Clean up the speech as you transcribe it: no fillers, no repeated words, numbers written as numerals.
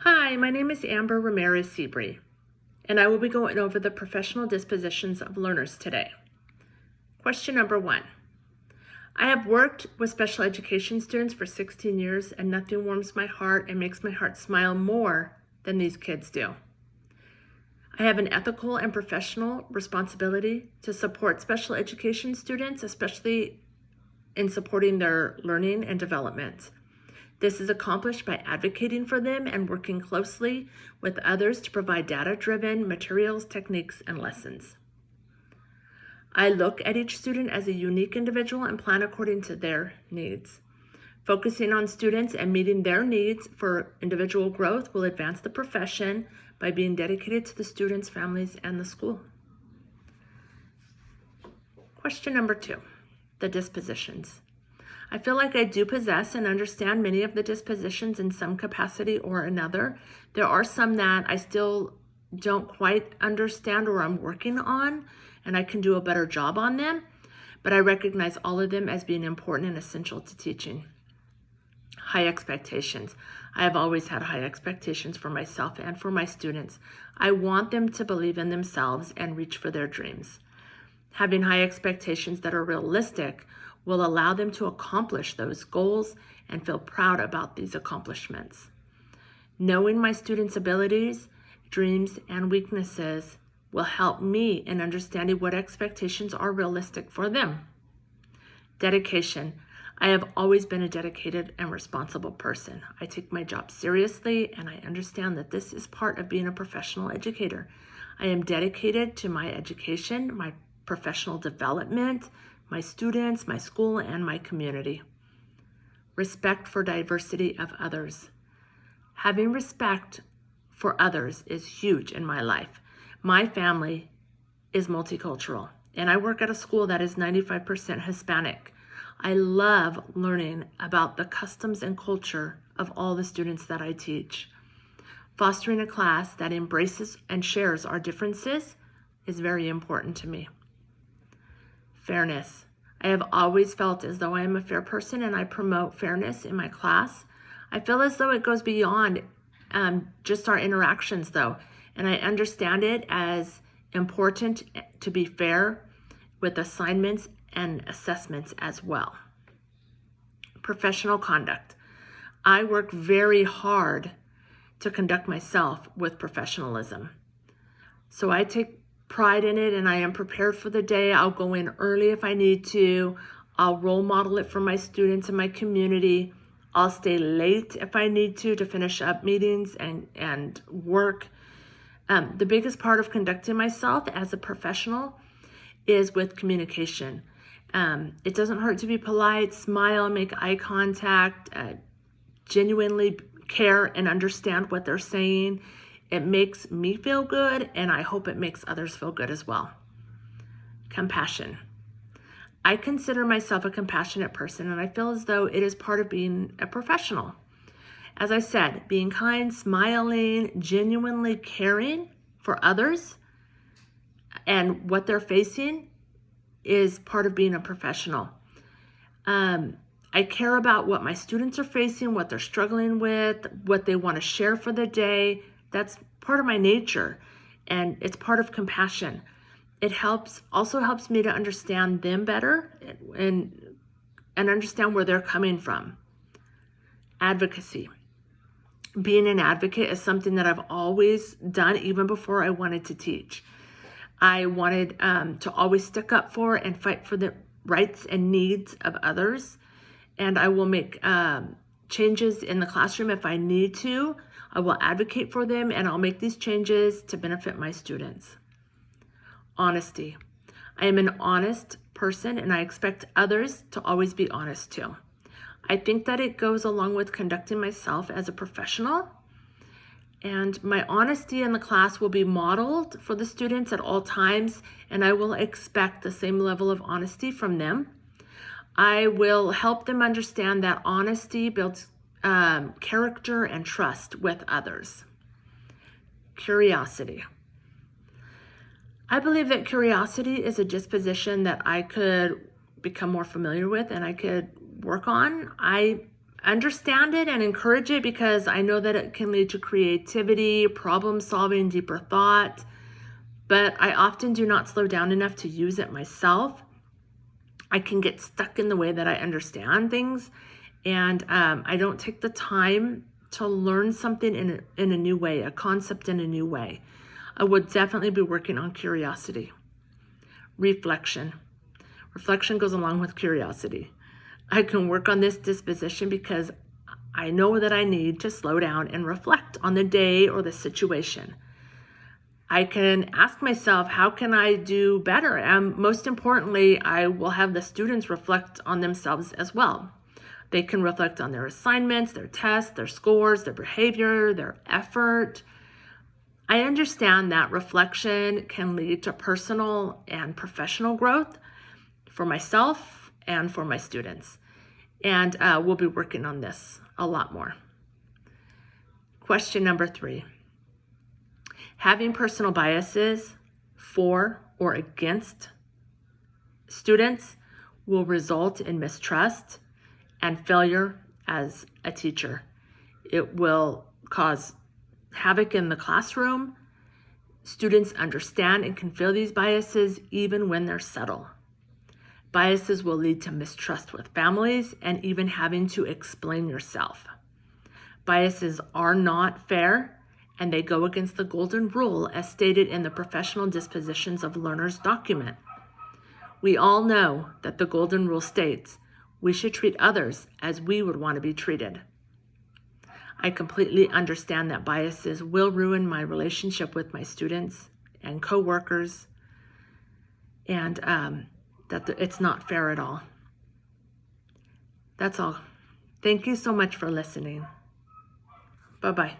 Hi, my name is Amber Ramirez-Sebree, and I will be going over the professional dispositions of learners today. Question number 1. I have worked with special education students for 16 years, and nothing warms my heart and makes my heart smile more than these kids do. I have an ethical and professional responsibility to support special education students, especially in supporting their learning and development. This is accomplished by advocating for them and working closely with others to provide data-driven materials, techniques, and lessons. I look at each student as a unique individual and plan according to their needs. Focusing on students and meeting their needs for individual growth will advance the profession by being dedicated to the students, families, and the school. Question number 2, the dispositions. I feel like I do possess and understand many of the dispositions in some capacity or another. There are some that I still don't quite understand or I'm working on, and I can do a better job on them, but I recognize all of them as being important and essential to teaching. High expectations. I have always had high expectations for myself and for my students. I want them to believe in themselves and reach for their dreams. Having high expectations that are realistic will allow them to accomplish those goals and feel proud about these accomplishments. Knowing my students' abilities, dreams, and weaknesses will help me in understanding what expectations are realistic for them. Dedication. I have always been a dedicated and responsible person. I take my job seriously, and I understand that this is part of being a professional educator. I am dedicated to my education, my professional development, my students, my school, and my community. Respect for diversity of others. Having respect for others is huge in my life. My family is multicultural, and I work at a school that is 95% Hispanic. I love learning about the customs and culture of all the students that I teach. Fostering a class that embraces and shares our differences is very important to me. Fairness. I have always felt as though I am a fair person and I promote fairness in my class. I feel as though it goes beyond just our interactions though, and I understand it as important to be fair with assignments and assessments as well. Professional conduct. I work very hard to conduct myself with professionalism. So I take pride in it, and I am prepared for the day. I'll go in early if I need to. I'll role model it for my students and my community. I'll stay late if I need to finish up meetings and work. The biggest part of conducting myself as a professional is with communication. It doesn't hurt to be polite, smile, make eye contact, genuinely care and understand what they're saying. It makes me feel good, and I hope it makes others feel good as well. Compassion. I consider myself a compassionate person, and I feel as though it is part of being a professional. As I said, being kind, smiling, genuinely caring for others and what they're facing is part of being a professional. I care about what my students are facing, what they're struggling with, what they want to share for the day. That's part of my nature, and it's part of compassion. It also helps me to understand them better and understand where they're coming from. Advocacy. Being an advocate is something that I've always done even before I wanted to teach. I wanted to always stick up for and fight for the rights and needs of others, and I will make changes in the classroom if I need to. I will advocate for them, and I'll make these changes to benefit my students. Honesty. I am an honest person, and I expect others to always be honest too. I think that it goes along with conducting myself as a professional, and my honesty in the class will be modeled for the students at all times, and I will expect the same level of honesty from them. I will help them understand that honesty builds character and trust with others. Curiosity. I believe that curiosity is a disposition that I could become more familiar with and I could work on. I understand it and encourage it because I know that it can lead to creativity, problem solving, deeper thought, but I often do not slow down enough to use it myself. I can get stuck in the way that I understand things, and I don't take the time to learn something in a new way, a concept in a new way. I would definitely be working on curiosity. Reflection. Reflection goes along with curiosity. I can work on this disposition because I know that I need to slow down and reflect on the day or the situation. I can ask myself, how can I do better? And most importantly, I will have the students reflect on themselves as well. They can reflect on their assignments, their tests, their scores, their behavior, their effort. I understand that reflection can lead to personal and professional growth for myself and for my students. And we'll be working on this a lot more. Question number 3. Having personal biases for or against students will result in mistrust and failure as a teacher. It will cause havoc in the classroom. Students understand and can feel these biases even when they're subtle. Biases will lead to mistrust with families and even having to explain yourself. Biases are not fair, and they go against the golden rule as stated in the Professional Dispositions of Learners document. We all know that the golden rule states we should treat others as we would want to be treated. I completely understand that biases will ruin my relationship with my students and coworkers, and that it's not fair at all. That's all. Thank you so much for listening. Bye-bye.